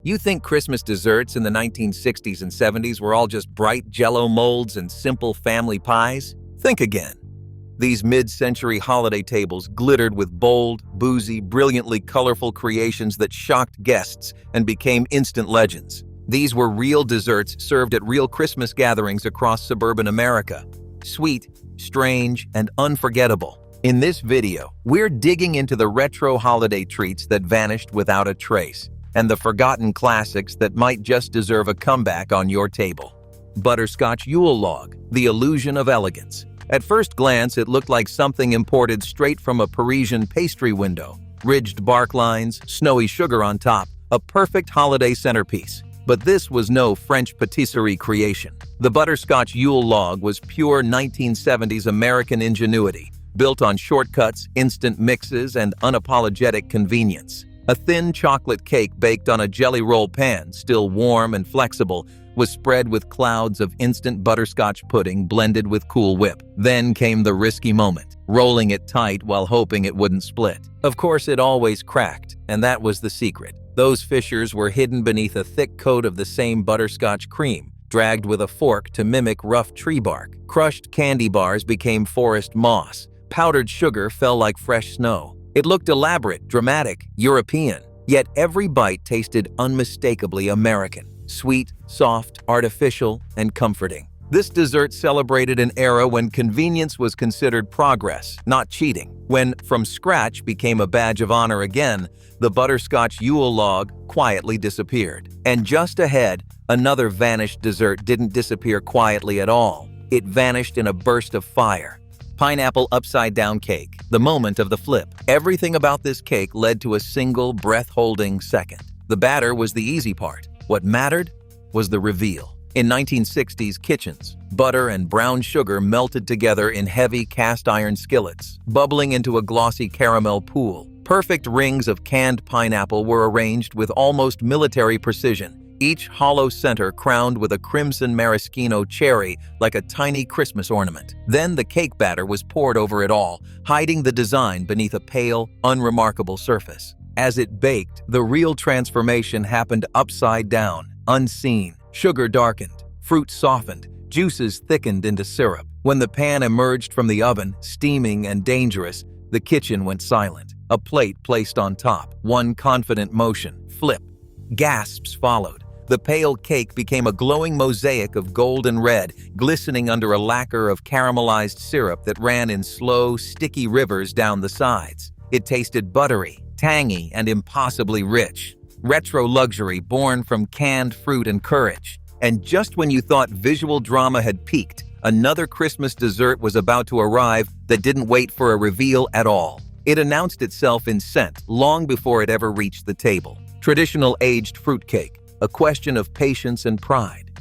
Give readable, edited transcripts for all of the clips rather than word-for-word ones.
You think Christmas desserts in the 1960s and 70s were all just bright Jell-O molds and simple family pies? Think again. These mid-century holiday tables glittered with bold, boozy, brilliantly colorful creations that shocked guests and became instant legends. These were real desserts served at real Christmas gatherings across suburban America. Sweet, strange, and unforgettable. In this video, we're digging into the retro holiday treats that vanished without a trace, and the forgotten classics that might just deserve a comeback on your table. Butterscotch Yule Log, the illusion of elegance. At first glance, it looked like something imported straight from a Parisian pastry window. Ridged bark lines, snowy sugar on top, a perfect holiday centerpiece. But this was no French patisserie creation. The Butterscotch Yule Log was pure 1970s American ingenuity, built on shortcuts, instant mixes, and unapologetic convenience. A thin chocolate cake baked on a jelly roll pan, still warm and flexible, was spread with clouds of instant butterscotch pudding blended with Cool Whip. Then came the risky moment, rolling it tight while hoping it wouldn't split. Of course, it always cracked, and that was the secret. Those fissures were hidden beneath a thick coat of the same butterscotch cream, dragged with a fork to mimic rough tree bark. Crushed candy bars became forest moss. Powdered sugar fell like fresh snow. It looked elaborate, dramatic, European, yet every bite tasted unmistakably American. Sweet, soft, artificial, and comforting. This dessert celebrated an era when convenience was considered progress, not cheating. When from scratch became a badge of honor again, the Butterscotch Yule Log quietly disappeared. And just ahead, another vanished dessert didn't disappear quietly at all. It vanished in a burst of fire. Pineapple upside-down cake, the moment of the flip. Everything about this cake led to a single breath-holding second. The batter was the easy part. What mattered was the reveal. In 1960s kitchens, butter and brown sugar melted together in heavy cast-iron skillets, bubbling into a glossy caramel pool. Perfect rings of canned pineapple were arranged with almost military precision, each hollow center crowned with a crimson maraschino cherry like a tiny Christmas ornament. Then the cake batter was poured over it all, hiding the design beneath a pale, unremarkable surface. As it baked, the real transformation happened upside down, unseen. Sugar darkened, fruit softened, juices thickened into syrup. When the pan emerged from the oven, steaming and dangerous, the kitchen went silent. A plate placed on top, one confident motion, flip. Gasps followed. The pale cake became a glowing mosaic of gold and red, glistening under a lacquer of caramelized syrup that ran in slow, sticky rivers down the sides. It tasted buttery, tangy, and impossibly rich. Retro luxury born from canned fruit and courage. And just when you thought visual drama had peaked, another Christmas dessert was about to arrive that didn't wait for a reveal at all. It announced itself in scent long before it ever reached the table. Traditional aged fruitcake, a question of patience and pride.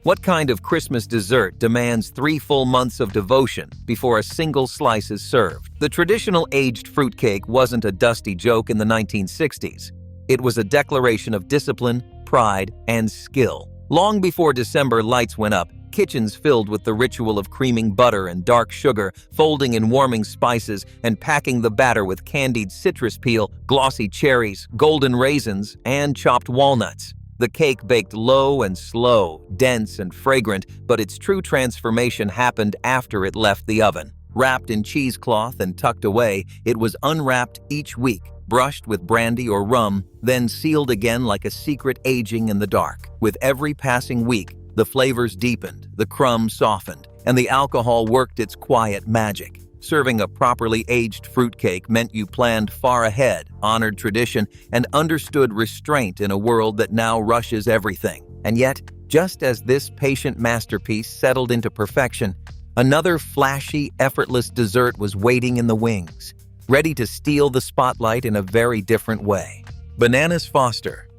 What kind of Christmas dessert demands 3 full months of devotion before a single slice is served? The traditional aged fruitcake wasn't a dusty joke in the 1960s. It was a declaration of discipline, pride, and skill. Long before December lights went up, kitchens filled with the ritual of creaming butter and dark sugar, folding in warming spices, and packing the batter with candied citrus peel, glossy cherries, golden raisins, and chopped walnuts. The cake baked low and slow, dense and fragrant, but its true transformation happened after it left the oven. Wrapped in cheesecloth and tucked away, it was unwrapped each week, brushed with brandy or rum, then sealed again like a secret aging in the dark. With every passing week, the flavors deepened, the crumbs softened, and the alcohol worked its quiet magic. Serving a properly aged fruitcake meant you planned far ahead, honored tradition, and understood restraint in a world that now rushes everything. And yet, just as this patient masterpiece settled into perfection, another flashy, effortless dessert was waiting in the wings, ready to steal the spotlight in a very different way. Bananas Foster,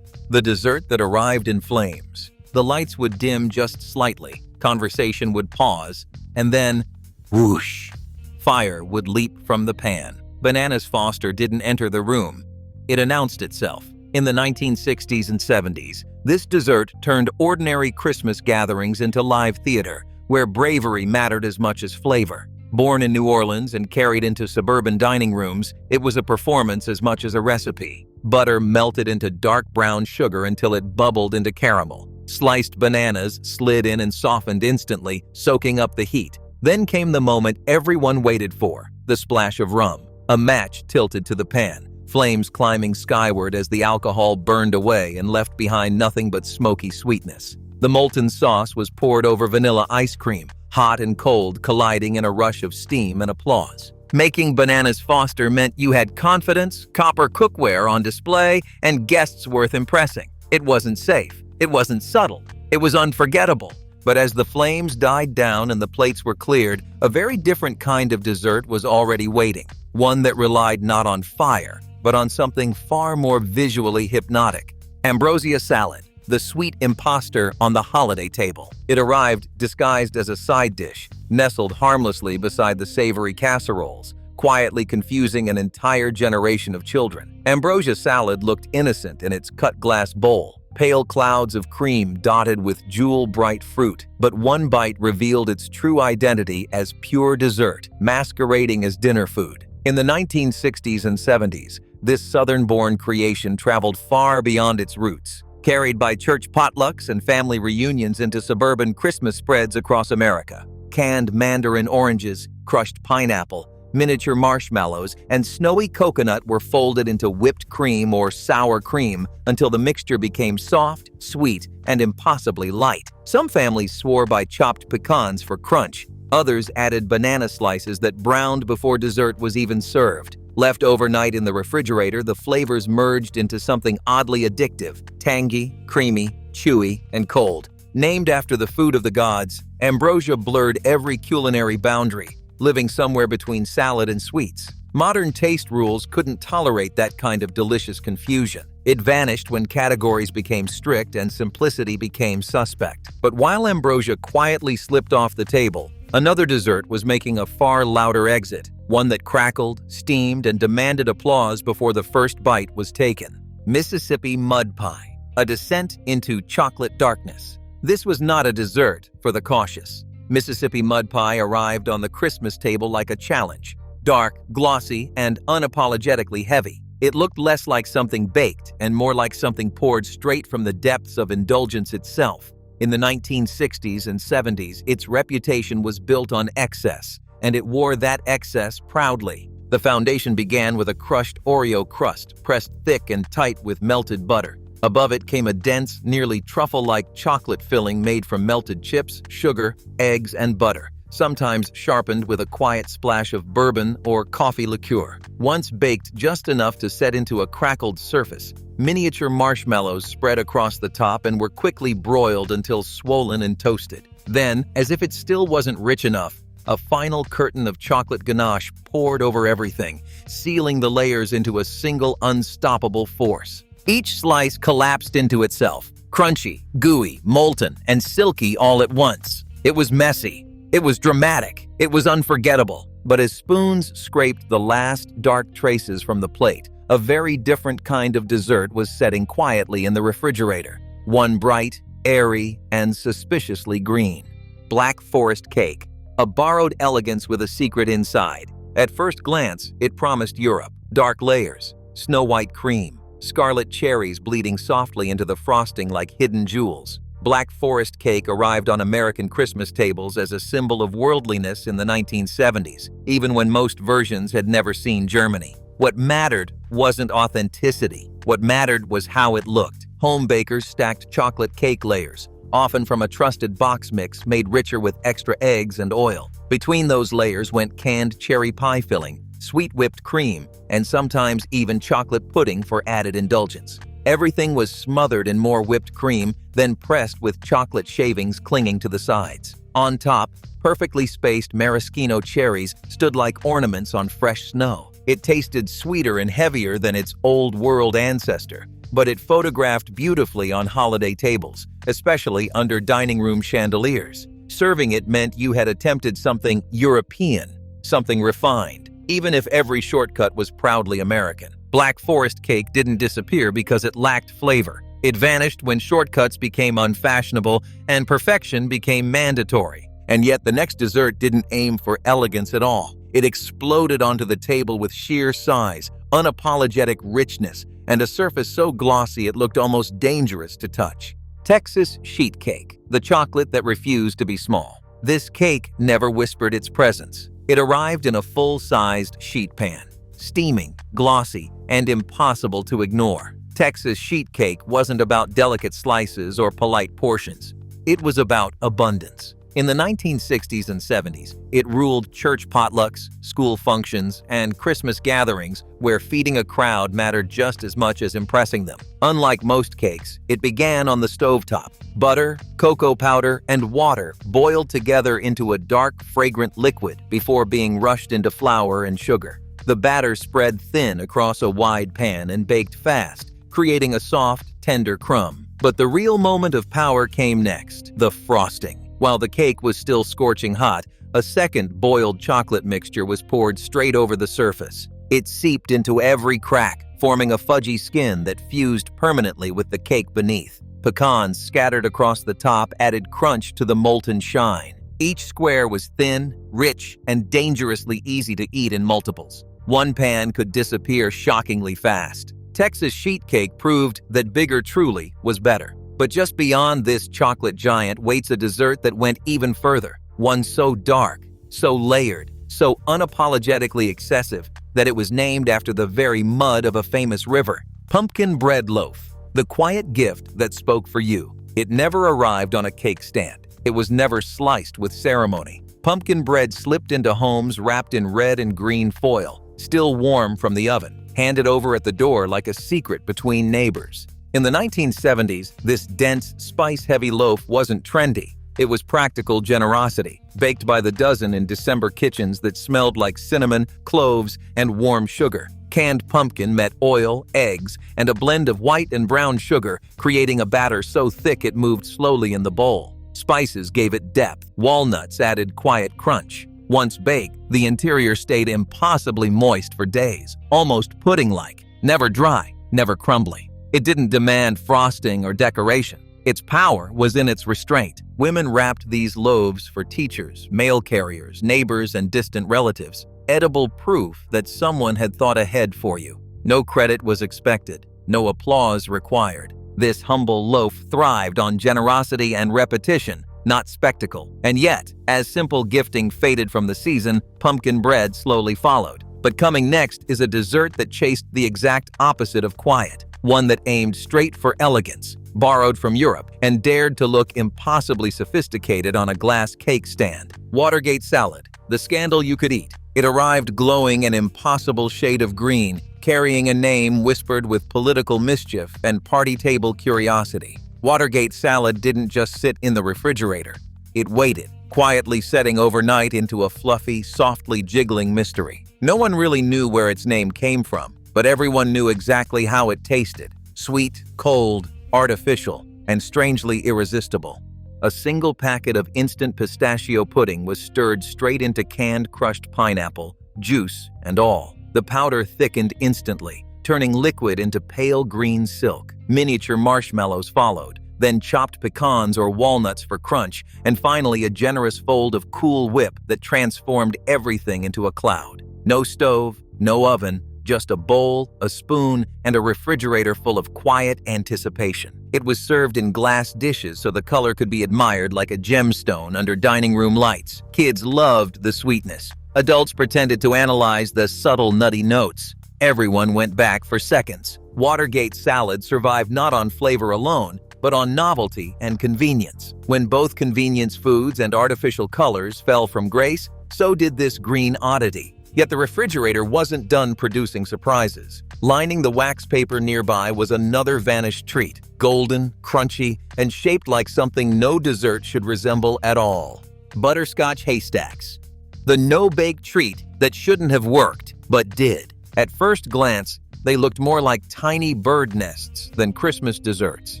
the dessert that arrived in flames. The lights would dim just slightly, conversation would pause, and then, whoosh, fire would leap from the pan. Bananas Foster didn't enter the room. It announced itself. In the 1960s and 70s, this dessert turned ordinary Christmas gatherings into live theater, where bravery mattered as much as flavor. Born in New Orleans and carried into suburban dining rooms, it was a performance as much as a recipe. Butter melted into dark brown sugar until it bubbled into caramel. Sliced bananas slid in and softened instantly, soaking up the heat. Then came the moment everyone waited for, the splash of rum. A match tilted to the pan, flames climbing skyward as the alcohol burned away and left behind nothing but smoky sweetness. The molten sauce was poured over vanilla ice cream, hot and cold colliding in a rush of steam and applause. Making Bananas Foster meant you had confidence, copper cookware on display, and guests worth impressing. It wasn't safe. It wasn't subtle. It was unforgettable. But as the flames died down and the plates were cleared, a very different kind of dessert was already waiting. One that relied not on fire, but on something far more visually hypnotic. Ambrosia salad, the sweet imposter on the holiday table. It arrived disguised as a side dish, nestled harmlessly beside the savory casseroles, quietly confusing an entire generation of children. Ambrosia salad looked innocent in its cut glass bowl, pale clouds of cream dotted with jewel-bright fruit, but one bite revealed its true identity as pure dessert, masquerading as dinner food. In the 1960s and 70s, this southern-born creation traveled far beyond its roots, carried by church potlucks and family reunions into suburban Christmas spreads across America. Canned mandarin oranges, crushed pineapple, miniature marshmallows, and snowy coconut were folded into whipped cream or sour cream until the mixture became soft, sweet, and impossibly light. Some families swore by chopped pecans for crunch. Others added banana slices that browned before dessert was even served. Left overnight in the refrigerator, the flavors merged into something oddly addictive, tangy, creamy, chewy, and cold. Named after the food of the gods, Ambrosia blurred every culinary boundary, living somewhere between salad and sweets. Modern taste rules couldn't tolerate that kind of delicious confusion. It vanished when categories became strict and simplicity became suspect. But while Ambrosia quietly slipped off the table, another dessert was making a far louder exit, one that crackled, steamed, and demanded applause before the first bite was taken. Mississippi mud pie, a descent into chocolate darkness. This was not a dessert for the cautious. Mississippi mud pie arrived on the Christmas table like a challenge. Dark, glossy, and unapologetically heavy. It looked less like something baked and more like something poured straight from the depths of indulgence itself. In the 1960s and 70s, its reputation was built on excess, and it wore that excess proudly. The foundation began with a crushed Oreo crust, pressed thick and tight with melted butter. Above it came a dense, nearly truffle-like chocolate filling made from melted chips, sugar, eggs, and butter, sometimes sharpened with a quiet splash of bourbon or coffee liqueur. Once baked just enough to set into a crackled surface, miniature marshmallows spread across the top and were quickly broiled until swollen and toasted. Then, as if it still wasn't rich enough, a final curtain of chocolate ganache poured over everything, sealing the layers into a single unstoppable force. Each slice collapsed into itself, crunchy, gooey, molten, and silky all at once. It was messy. It was dramatic. It was unforgettable. But as spoons scraped the last dark traces from the plate, a very different kind of dessert was setting quietly in the refrigerator. One bright, airy, and suspiciously green. Black Forest cake, a borrowed elegance with a secret inside. At first glance, it promised Europe. Dark layers, snow-white cream, scarlet cherries bleeding softly into the frosting like hidden jewels. Black Forest cake arrived on American Christmas tables as a symbol of worldliness in the 1970s, even when most versions had never seen Germany. What mattered wasn't authenticity. What mattered was how it looked. Home bakers stacked chocolate cake layers, often from a trusted box mix made richer with extra eggs and oil. Between those layers went canned cherry pie filling, sweet whipped cream, and sometimes even chocolate pudding for added indulgence. Everything was smothered in more whipped cream, then pressed with chocolate shavings clinging to the sides. On top, perfectly spaced maraschino cherries stood like ornaments on fresh snow. It tasted sweeter and heavier than its old-world ancestor, but it photographed beautifully on holiday tables, especially under dining room chandeliers. Serving it meant you had attempted something European, something refined, even if every shortcut was proudly American. Black Forest cake didn't disappear because it lacked flavor. It vanished when shortcuts became unfashionable and perfection became mandatory. And yet the next dessert didn't aim for elegance at all. It exploded onto the table with sheer size, unapologetic richness, and a surface so glossy it looked almost dangerous to touch. Texas sheetcake, the chocolate that refused to be small. This cake never whispered its presence. It arrived in a full-sized sheet pan, steaming, glossy, and impossible to ignore. Texas sheetcake wasn't about delicate slices or polite portions. It was about abundance. In the 1960s and 70s, it ruled church potlucks, school functions, and Christmas gatherings where feeding a crowd mattered just as much as impressing them. Unlike most cakes, it began on the stovetop. Butter, cocoa powder, and water boiled together into a dark, fragrant liquid before being rushed into flour and sugar. The batter spread thin across a wide pan and baked fast, creating a soft, tender crumb. But the real moment of power came next, the frosting. While the cake was still scorching hot, a second boiled chocolate mixture was poured straight over the surface. It seeped into every crack, forming a fudgy skin that fused permanently with the cake beneath. Pecans scattered across the top added crunch to the molten shine. Each square was thin, rich, and dangerously easy to eat in multiples. One pan could disappear shockingly fast. Texas sheetcake proved that bigger truly was better. But just beyond this chocolate giant waits a dessert that went even further. One so dark, so layered, so unapologetically excessive that it was named after the very mud of a famous river. Pumpkin bread loaf, the quiet gift that spoke for you. It never arrived on a cake stand. It was never sliced with ceremony. Pumpkin bread slipped into homes wrapped in red and green foil, still warm from the oven, handed over at the door like a secret between neighbors. In the 1970s, this dense, spice-heavy loaf wasn't trendy. It was practical generosity, baked by the dozen in December kitchens that smelled like cinnamon, cloves, and warm sugar. Canned pumpkin met oil, eggs, and a blend of white and brown sugar, creating a batter so thick it moved slowly in the bowl. Spices gave it depth. Walnuts added quiet crunch. Once baked, the interior stayed impossibly moist for days, almost pudding-like, never dry, never crumbly. It didn't demand frosting or decoration. Its power was in its restraint. Women wrapped these loaves for teachers, mail carriers, neighbors, and distant relatives. Edible proof that someone had thought ahead for you. No credit was expected, no applause required. This humble loaf thrived on generosity and repetition, not spectacle. And yet, as simple gifting faded from the season, pumpkin bread slowly followed. But coming next is a dessert that chased the exact opposite of quiet. One that aimed straight for elegance, borrowed from Europe, and dared to look impossibly sophisticated on a glass cake stand. Watergate salad, the scandal you could eat. It arrived glowing an impossible shade of green, carrying a name whispered with political mischief and party table curiosity. Watergate salad didn't just sit in the refrigerator. It waited, quietly setting overnight into a fluffy, softly jiggling mystery. No one really knew where its name came from, but everyone knew exactly how it tasted. Sweet, cold, artificial, and strangely irresistible. A single packet of instant pistachio pudding was stirred straight into canned crushed pineapple, juice and all. The powder thickened instantly, turning liquid into pale green silk. Miniature marshmallows followed, then chopped pecans or walnuts for crunch, and finally a generous fold of Cool Whip that transformed everything into a cloud. No stove, no oven, just a bowl, a spoon, and a refrigerator full of quiet anticipation. It was served in glass dishes so the color could be admired like a gemstone under dining room lights. Kids loved the sweetness. Adults pretended to analyze the subtle nutty notes. Everyone went back for seconds. Watergate salad survived not on flavor alone, but on novelty and convenience. When both convenience foods and artificial colors fell from grace, so did this green oddity. Yet the refrigerator wasn't done producing surprises. Lining the wax paper nearby was another vanished treat, golden, crunchy, and shaped like something no dessert should resemble at all. Butterscotch haystacks. The no-bake treat that shouldn't have worked, but did. At first glance, they looked more like tiny bird nests than Christmas desserts.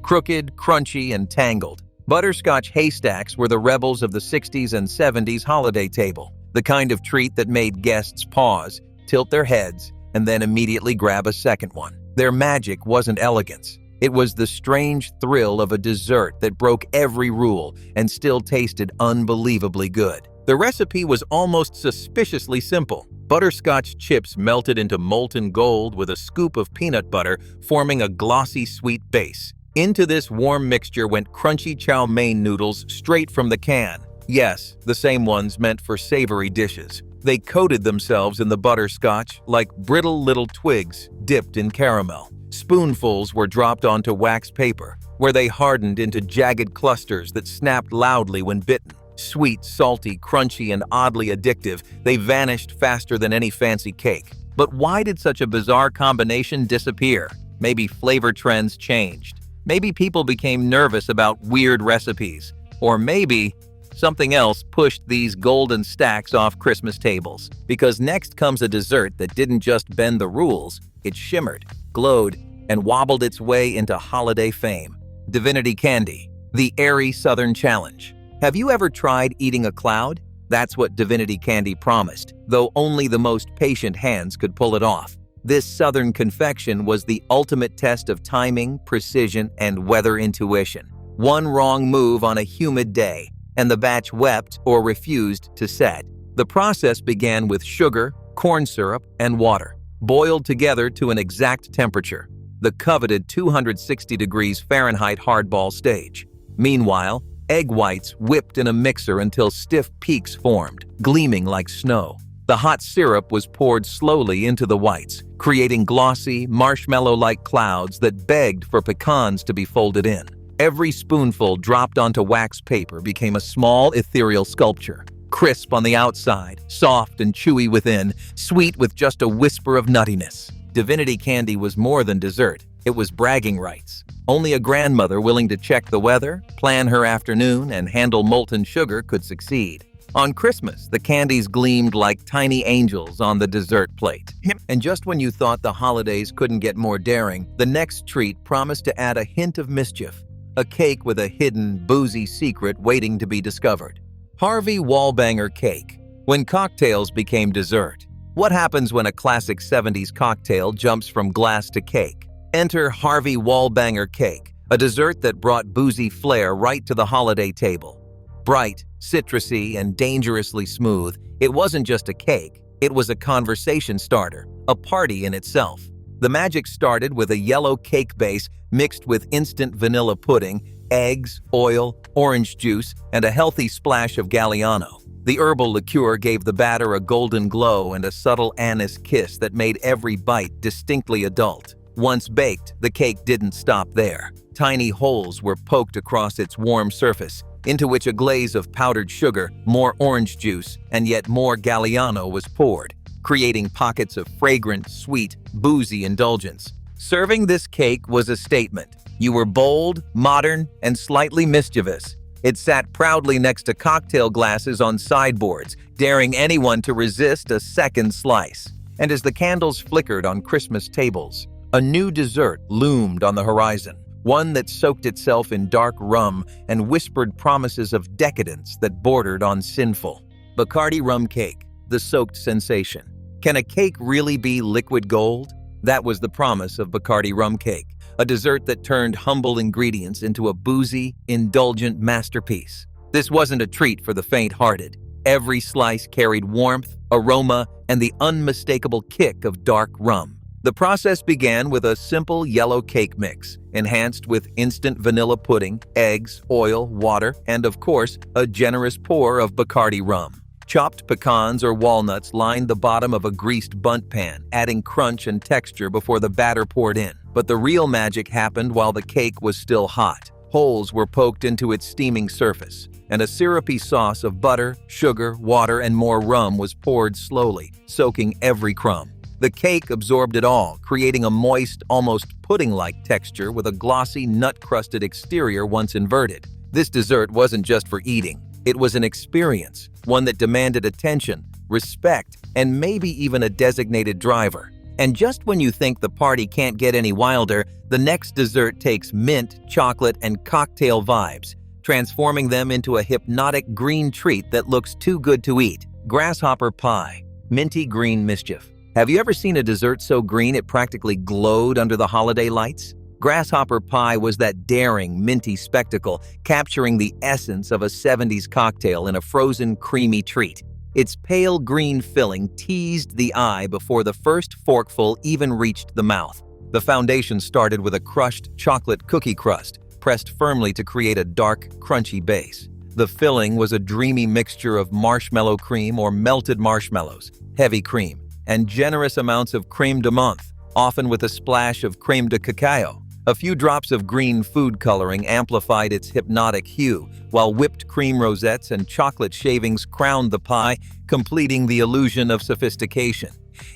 Crooked, crunchy, and tangled. Butterscotch haystacks were the rebels of the 60s and 70s holiday table. The kind of treat that made guests pause, tilt their heads, and then immediately grab a second one. Their magic wasn't elegance. It was the strange thrill of a dessert that broke every rule and still tasted unbelievably good. The recipe was almost suspiciously simple. Butterscotch chips melted into molten gold with a scoop of peanut butter, forming a glossy sweet base. Into this warm mixture went crunchy chow mein noodles straight from the can. Yes, the same ones meant for savory dishes. They coated themselves in the butterscotch like brittle little twigs dipped in caramel. Spoonfuls were dropped onto wax paper, where they hardened into jagged clusters that snapped loudly when bitten. Sweet, salty, crunchy, and oddly addictive, they vanished faster than any fancy cake. But why did such a bizarre combination disappear? Maybe flavor trends changed. Maybe people became nervous about weird recipes. Or maybe something else pushed these golden stacks off Christmas tables. Because next comes a dessert that didn't just bend the rules, it shimmered, glowed, and wobbled its way into holiday fame. Divinity candy, the airy Southern challenge. Have you ever tried eating a cloud? That's what Divinity candy promised, though only the most patient hands could pull it off. This Southern confection was the ultimate test of timing, precision, and weather intuition. One wrong move on a humid day, and the batch wept or refused to set. The process began with sugar, corn syrup, and water, boiled together to an exact temperature, the coveted 260 degrees Fahrenheit hardball stage. Meanwhile, egg whites whipped in a mixer until stiff peaks formed, gleaming like snow. The hot syrup was poured slowly into the whites, creating glossy, marshmallow-like clouds that begged for pecans to be folded in. Every spoonful dropped onto wax paper became a small, ethereal sculpture. Crisp on the outside, soft and chewy within, sweet with just a whisper of nuttiness. Divinity candy was more than dessert. It was bragging rights. Only a grandmother willing to check the weather, plan her afternoon, and handle molten sugar could succeed. On Christmas, the candies gleamed like tiny angels on the dessert plate. And just when you thought the holidays couldn't get more daring, the next treat promised to add a hint of mischief. A cake with a hidden, boozy secret waiting to be discovered. Harvey Wallbanger cake. When cocktails became dessert. What happens when a classic 70s cocktail jumps from glass to cake? Enter Harvey Wallbanger cake, a dessert that brought boozy flair right to the holiday table. Bright, citrusy, and dangerously smooth, it wasn't just a cake, it was a conversation starter, a party in itself. The magic started with a yellow cake base mixed with instant vanilla pudding, eggs, oil, orange juice, and a healthy splash of Galliano. The herbal liqueur gave the batter a golden glow and a subtle anise kiss that made every bite distinctly adult. Once baked, the cake didn't stop there. Tiny holes were poked across its warm surface, into which a glaze of powdered sugar, more orange juice, and yet more Galliano was poured, creating pockets of fragrant, sweet, boozy indulgence. Serving this cake was a statement. You were bold, modern, and slightly mischievous. It sat proudly next to cocktail glasses on sideboards, daring anyone to resist a second slice. And as the candles flickered on Christmas tables, a new dessert loomed on the horizon, one that soaked itself in dark rum and whispered promises of decadence that bordered on sinful. Bikardi rum cake, the soaked sensation. Can a cake really be liquid gold? That was the promise of Bikardi rum cake, a dessert that turned humble ingredients into a boozy, indulgent masterpiece. This wasn't a treat for the faint-hearted. Every slice carried warmth, aroma, and the unmistakable kick of dark rum. The process began with a simple yellow cake mix, enhanced with instant vanilla pudding, eggs, oil, water, and of course, a generous pour of Bikardi rum. Chopped pecans or walnuts lined the bottom of a greased bundt pan, adding crunch and texture before the batter poured in. But the real magic happened while the cake was still hot. Holes were poked into its steaming surface, and a syrupy sauce of butter, sugar, water, and more rum was poured slowly, soaking every crumb. The cake absorbed it all, creating a moist, almost pudding-like texture with a glossy, nut-crusted exterior once inverted. This dessert wasn't just for eating. It was an experience, one that demanded attention, respect, and maybe even a designated driver. And just when you think the party can't get any wilder, the next dessert takes mint, chocolate, and cocktail vibes, transforming them into a hypnotic green treat that looks too good to eat. Grasshopper pie, minty green mischief. Have you ever seen a dessert so green it practically glowed under the holiday lights? Grasshopper pie was that daring, minty spectacle, capturing the essence of a 70s cocktail in a frozen, creamy treat. Its pale green filling teased the eye before the first forkful even reached the mouth. The foundation started with a crushed chocolate cookie crust, pressed firmly to create a dark, crunchy base. The filling was a dreamy mixture of marshmallow cream or melted marshmallows, heavy cream, and generous amounts of crème de menthe, often with a splash of crème de cacao. A few drops of green food coloring amplified its hypnotic hue, while whipped cream rosettes and chocolate shavings crowned the pie, completing the illusion of sophistication.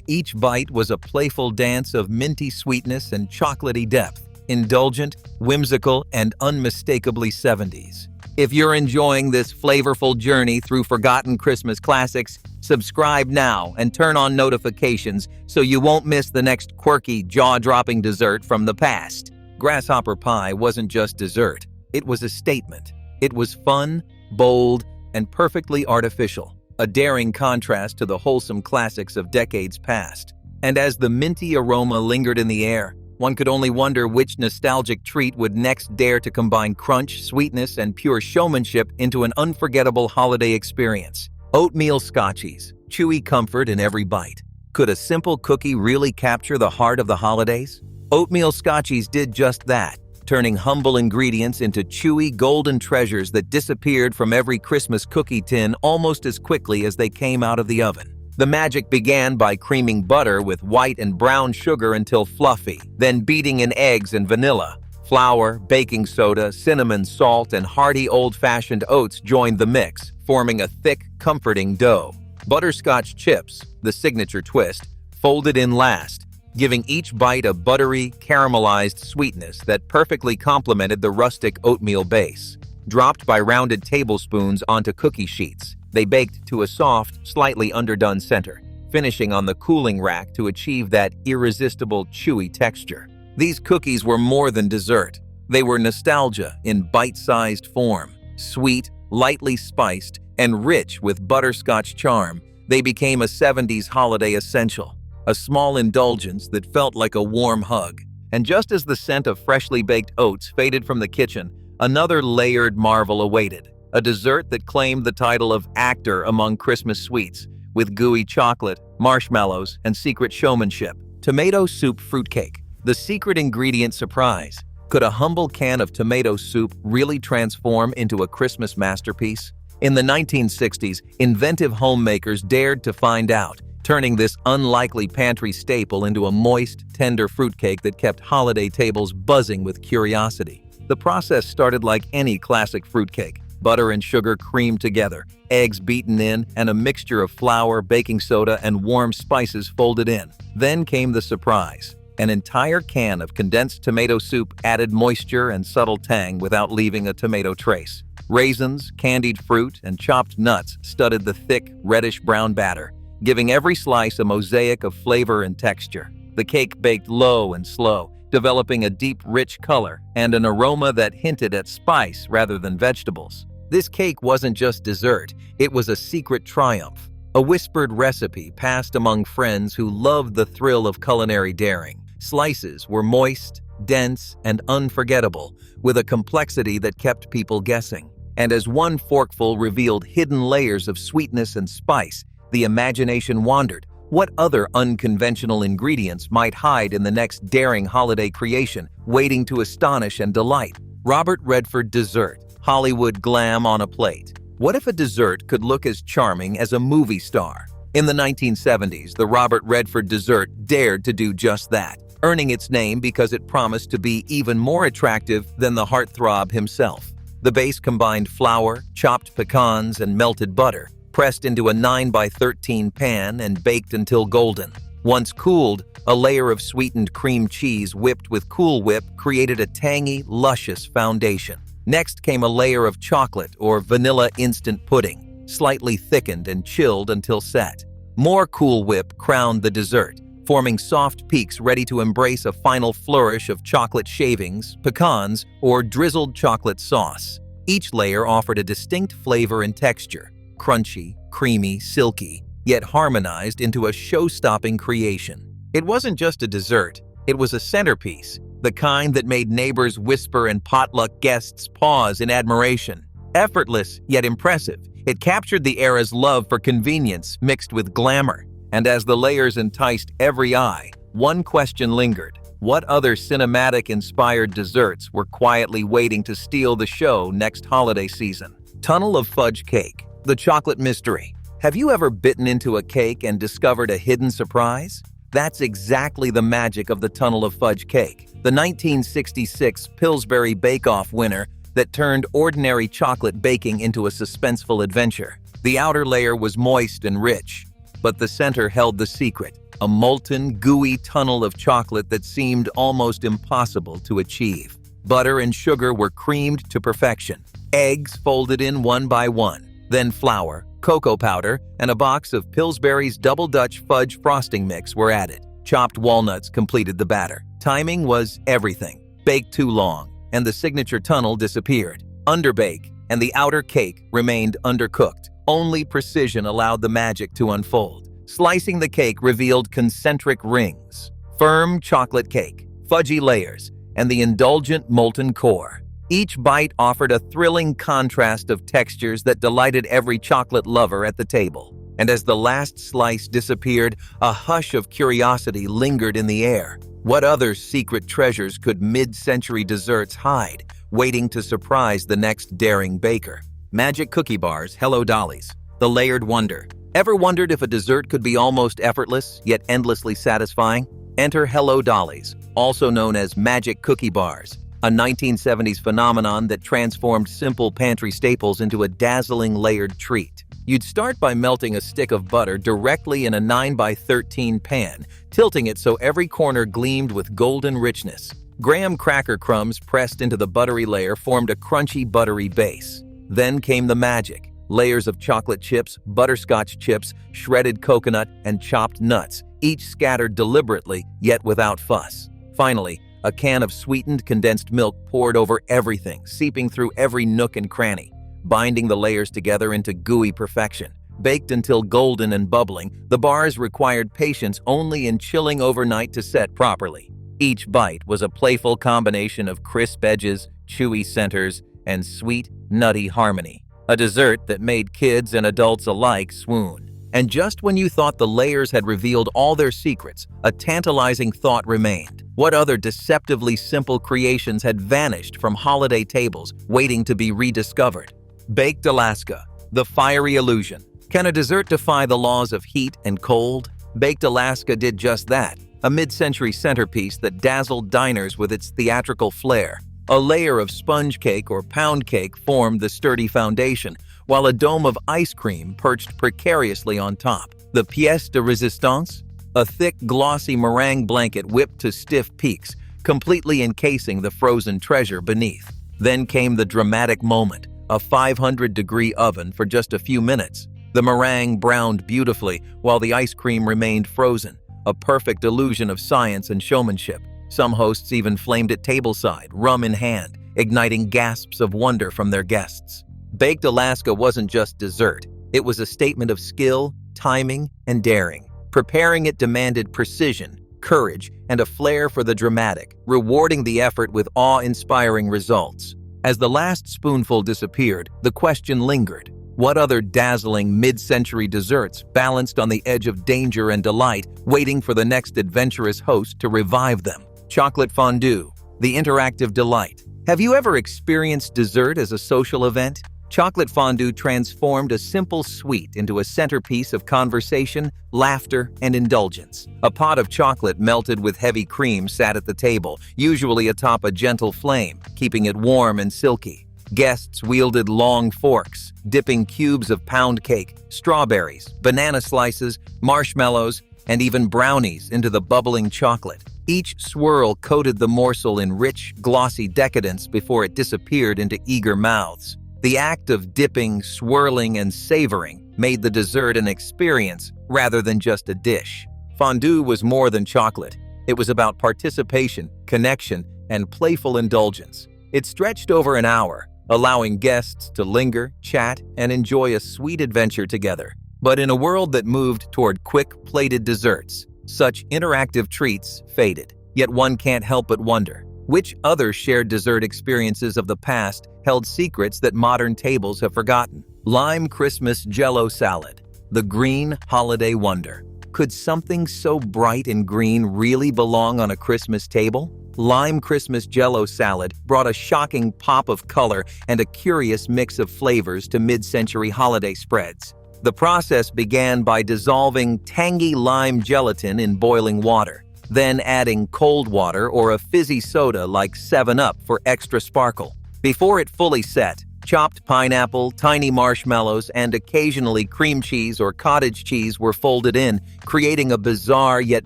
Each bite was a playful dance of minty sweetness and chocolatey depth, indulgent, whimsical, and unmistakably 70s. If you're enjoying this flavorful journey through forgotten Christmas classics, subscribe now and turn on notifications so you won't miss the next quirky, jaw-dropping dessert from the past. Grasshopper pie wasn't just dessert, it was a statement. It was fun, bold, and perfectly artificial, a daring contrast to the wholesome classics of decades past. And as the minty aroma lingered in the air, one could only wonder which nostalgic treat would next dare to combine crunch, sweetness, and pure showmanship into an unforgettable holiday experience. Oatmeal scotchies, chewy comfort in every bite. Could a simple cookie really capture the heart of the holidays? Oatmeal scotchies did just that, turning humble ingredients into chewy, golden treasures that disappeared from every Christmas cookie tin almost as quickly as they came out of the oven. The magic began by creaming butter with white and brown sugar until fluffy, then beating in eggs and vanilla. Flour, baking soda, cinnamon, salt, and hearty old-fashioned oats joined the mix, forming a thick, comforting dough. Butterscotch chips, the signature twist, folded in last, giving each bite a buttery, caramelized sweetness that perfectly complemented the rustic oatmeal base. Dropped by rounded tablespoons onto cookie sheets, they baked to a soft, slightly underdone center, finishing on the cooling rack to achieve that irresistible, chewy texture. These cookies were more than dessert. They were nostalgia in bite-sized form. Sweet, lightly spiced, and rich with butterscotch charm, they became a 70s holiday essential, a small indulgence that felt like a warm hug. And just as the scent of freshly baked oats faded from the kitchen, another layered marvel awaited. A dessert that claimed the title of actor among Christmas sweets, with gooey chocolate, marshmallows, and secret showmanship. Tomato soup fruitcake. The secret ingredient surprise. Could a humble can of tomato soup really transform into a Christmas masterpiece? In the 1960s, inventive homemakers dared to find out, turning this unlikely pantry staple into a moist, tender fruitcake that kept holiday tables buzzing with curiosity. The process started like any classic fruitcake. Butter and sugar creamed together, eggs beaten in, and a mixture of flour, baking soda, and warm spices folded in. Then came the surprise. An entire can of condensed tomato soup added moisture and subtle tang without leaving a tomato trace. Raisins, candied fruit, and chopped nuts studded the thick, reddish-brown batter, giving every slice a mosaic of flavor and texture. The cake baked low and slow, developing a deep, rich color and an aroma that hinted at spice rather than vegetables. This cake wasn't just dessert, it was a secret triumph, a whispered recipe passed among friends who loved the thrill of culinary daring. Slices were moist, dense, and unforgettable, with a complexity that kept people guessing. And as one forkful revealed hidden layers of sweetness and spice, the imagination wandered. What other unconventional ingredients might hide in the next daring holiday creation, waiting to astonish and delight? Robert Redford dessert. Hollywood glam on a plate. What if a dessert could look as charming as a movie star? In the 1970s, the Robert Redford dessert dared to do just that, earning its name because it promised to be even more attractive than the heartthrob himself. The base combined flour, chopped pecans, and melted butter, pressed into a 9x13 pan and baked until golden. Once cooled, a layer of sweetened cream cheese whipped with Cool Whip created a tangy, luscious foundation. Next came a layer of chocolate or vanilla instant pudding, slightly thickened and chilled until set. More Cool Whip crowned the dessert, forming soft peaks ready to embrace a final flourish of chocolate shavings, pecans, or drizzled chocolate sauce. Each layer offered a distinct flavor and texture, crunchy, creamy, silky, yet harmonized into a show-stopping creation. It wasn't just a dessert, it was a centerpiece, the kind that made neighbors whisper and potluck guests pause in admiration. Effortless yet impressive, it captured the era's love for convenience mixed with glamour. And as the layers enticed every eye, one question lingered. What other cinematic-inspired desserts were quietly waiting to steal the show next holiday season? Tunnel of fudge cake, the chocolate mystery. Have you ever bitten into a cake and discovered a hidden surprise? That's exactly the magic of the tunnel of fudge cake, the 1966 Pillsbury Bake-Off winner that turned ordinary chocolate baking into a suspenseful adventure. The outer layer was moist and rich, but the center held the secret, a molten, gooey tunnel of chocolate that seemed almost impossible to achieve. Butter and sugar were creamed to perfection, eggs folded in one by one, then flour, cocoa powder, and a box of Pillsbury's Double Dutch fudge frosting mix were added. Chopped walnuts completed the batter. Timing was everything. Baked too long, and the signature tunnel disappeared. Underbake, and the outer cake remained undercooked. Only precision allowed the magic to unfold. Slicing the cake revealed concentric rings, firm chocolate cake, fudgy layers, and the indulgent molten core. Each bite offered a thrilling contrast of textures that delighted every chocolate lover at the table. And as the last slice disappeared, a hush of curiosity lingered in the air. What other secret treasures could mid-century desserts hide, waiting to surprise the next daring baker? Magic cookie bars, Hello Dollies, the layered wonder. Ever wondered if a dessert could be almost effortless, yet endlessly satisfying? Enter Hello Dollies, also known as magic cookie bars, a 1970s phenomenon that transformed simple pantry staples into a dazzling layered treat. You'd start by melting a stick of butter directly in a 9x13 pan, tilting it so every corner gleamed with golden richness. Graham cracker crumbs pressed into the buttery layer formed a crunchy, buttery base. Then came the magic. Layers of chocolate chips, butterscotch chips, shredded coconut, and chopped nuts, each scattered deliberately, yet without fuss. Finally, a can of sweetened condensed milk poured over everything, seeping through every nook and cranny, binding the layers together into gooey perfection. Baked until golden and bubbling, the bars required patience only in chilling overnight to set properly. Each bite was a playful combination of crisp edges, chewy centers, and sweet, nutty harmony. A dessert that made kids and adults alike swoon. And just when you thought the layers had revealed all their secrets, a tantalizing thought remained. What other deceptively simple creations had vanished from holiday tables, waiting to be rediscovered? Baked Alaska, the fiery illusion. Can a dessert defy the laws of heat and cold? Baked Alaska did just that, a mid-century centerpiece that dazzled diners with its theatrical flair. A layer of sponge cake or pound cake formed the sturdy foundation, while a dome of ice cream perched precariously on top. The pièce de résistance? A thick, glossy meringue blanket whipped to stiff peaks, completely encasing the frozen treasure beneath. Then came the dramatic moment, a 500-degree oven for just a few minutes. The meringue browned beautifully, while the ice cream remained frozen, a perfect illusion of science and showmanship. Some hosts even flamed it tableside, rum in hand, igniting gasps of wonder from their guests. Baked Alaska wasn't just dessert. It was a statement of skill, timing, and daring. Preparing it demanded precision, courage, and a flair for the dramatic, rewarding the effort with awe-inspiring results. As the last spoonful disappeared, the question lingered. What other dazzling mid-century desserts balanced on the edge of danger and delight, waiting for the next adventurous host to revive them? Chocolate fondue, the interactive delight. Have you ever experienced dessert as a social event? Chocolate fondue transformed a simple sweet into a centerpiece of conversation, laughter, and indulgence. A pot of chocolate melted with heavy cream sat at the table, usually atop a gentle flame, keeping it warm and silky. Guests wielded long forks, dipping cubes of pound cake, strawberries, banana slices, marshmallows, and even brownies into the bubbling chocolate. Each swirl coated the morsel in rich, glossy decadence before it disappeared into eager mouths. The act of dipping, swirling, and savoring made the dessert an experience rather than just a dish. Fondue was more than chocolate. It was about participation, connection, and playful indulgence. It stretched over an hour, allowing guests to linger, chat, and enjoy a sweet adventure together. But in a world that moved toward quick-plated desserts, such interactive treats faded. Yet one can't help but wonder, Which other shared dessert experiences of the past held secrets that modern tables have forgotten? Lime Christmas Jell-O salad, the green holiday wonder. Could something so bright and green really belong on a Christmas table? Lime Christmas Jell-O salad brought a shocking pop of color and a curious mix of flavors to mid-century holiday spreads. The process began by dissolving tangy lime gelatin in boiling water, then adding cold water or a fizzy soda like 7-Up for extra sparkle. Before it fully set, chopped pineapple, tiny marshmallows, and occasionally cream cheese or cottage cheese were folded in, creating a bizarre yet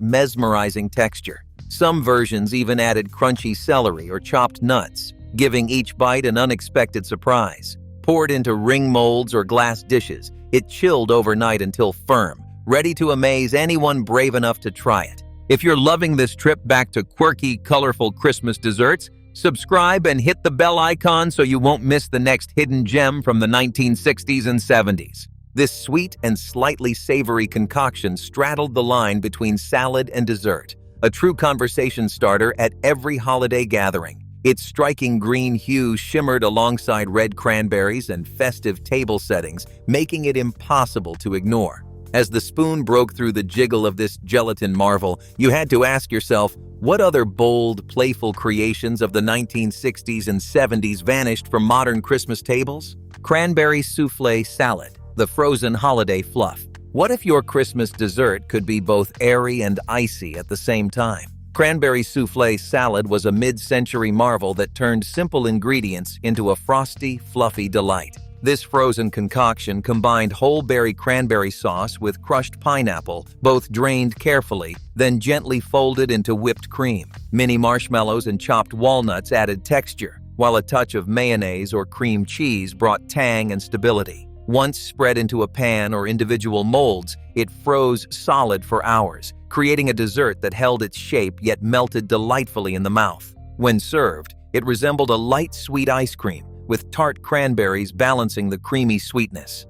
mesmerizing texture. Some versions even added crunchy celery or chopped nuts, giving each bite an unexpected surprise. Poured into ring molds or glass dishes, it chilled overnight until firm, ready to amaze anyone brave enough to try it. If you're loving this trip back to quirky, colorful Christmas desserts, subscribe and hit the bell icon so you won't miss the next hidden gem from the 1960s and 70s. This sweet and slightly savory concoction straddled the line between salad and dessert, a true conversation starter at every holiday gathering. Its striking green hue shimmered alongside red cranberries and festive table settings, making it impossible to ignore. As the spoon broke through the jiggle of this gelatin marvel, you had to ask yourself, what other bold, playful creations of the 1960s and 70s vanished from modern Christmas tables? Cranberry soufflé salad, the frozen holiday fluff. What if your Christmas dessert could be both airy and icy at the same time? Cranberry soufflé salad was a mid-century marvel that turned simple ingredients into a frosty, fluffy delight. This frozen concoction combined whole berry cranberry sauce with crushed pineapple, both drained carefully, then gently folded into whipped cream. Mini marshmallows and chopped walnuts added texture, while a touch of mayonnaise or cream cheese brought tang and stability. Once spread into a pan or individual molds, it froze solid for hours, creating a dessert that held its shape yet melted delightfully in the mouth. When served, it resembled a light sweet ice cream, with tart cranberries balancing the creamy sweetness.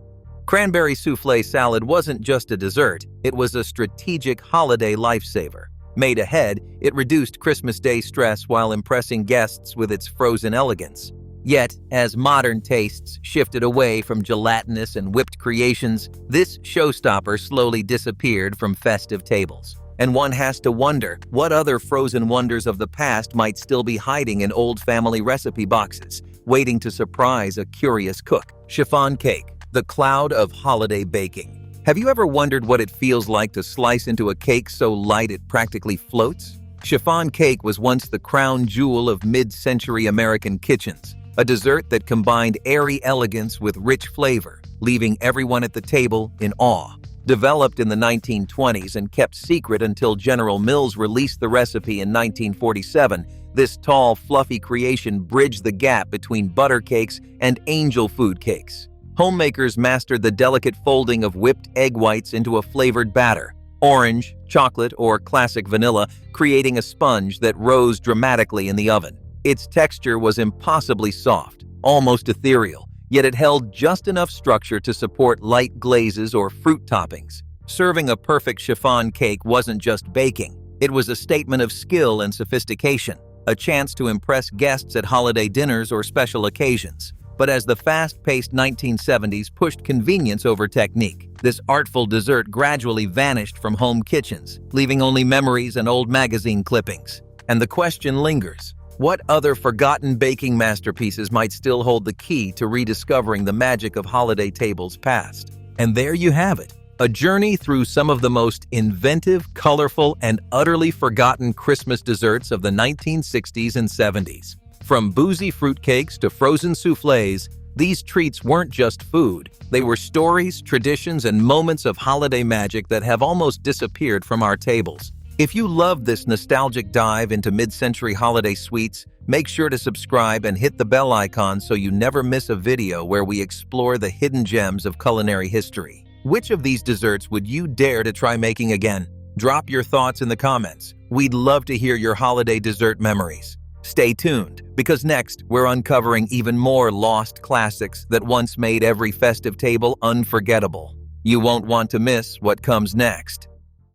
Cranberry soufflé salad wasn't just a dessert, it was a strategic holiday lifesaver. Made ahead, it reduced Christmas Day stress while impressing guests with its frozen elegance. Yet, as modern tastes shifted away from gelatinous and whipped creations, this showstopper slowly disappeared from festive tables. And one has to wonder what other frozen wonders of the past might still be hiding in old family recipe boxes, waiting to surprise a curious cook. Chiffon cake, the cloud of holiday baking. Have you ever wondered what it feels like to slice into a cake so light it practically floats? Chiffon cake was once the crown jewel of mid-century American kitchens, a dessert that combined airy elegance with rich flavor, leaving everyone at the table in awe. Developed in the 1920s and kept secret until General Mills released the recipe in 1947, this tall, fluffy creation bridged the gap between butter cakes and angel food cakes. Homemakers mastered the delicate folding of whipped egg whites into a flavored batter, orange, chocolate, or classic vanilla, creating a sponge that rose dramatically in the oven. Its texture was impossibly soft, almost ethereal, yet it held just enough structure to support light glazes or fruit toppings. Serving a perfect chiffon cake wasn't just baking, it was a statement of skill and sophistication, a chance to impress guests at holiday dinners or special occasions. But as the fast-paced 1970s pushed convenience over technique, this artful dessert gradually vanished from home kitchens, leaving only memories and old magazine clippings. And the question lingers. What other forgotten baking masterpieces might still hold the key to rediscovering the magic of holiday tables past? And there you have it, a journey through some of the most inventive, colorful, and utterly forgotten Christmas desserts of the 1960s and 70s. From boozy fruitcakes to frozen soufflés, these treats weren't just food. They were stories, traditions, and moments of holiday magic that have almost disappeared from our tables. If you love this nostalgic dive into mid-century holiday sweets, make sure to subscribe and hit the bell icon so you never miss a video where we explore the hidden gems of culinary history. Which of these desserts would you dare to try making again? Drop your thoughts in the comments. We'd love to hear your holiday dessert memories. Stay tuned, because next we're uncovering even more lost classics that once made every festive table unforgettable. You won't want to miss what comes next.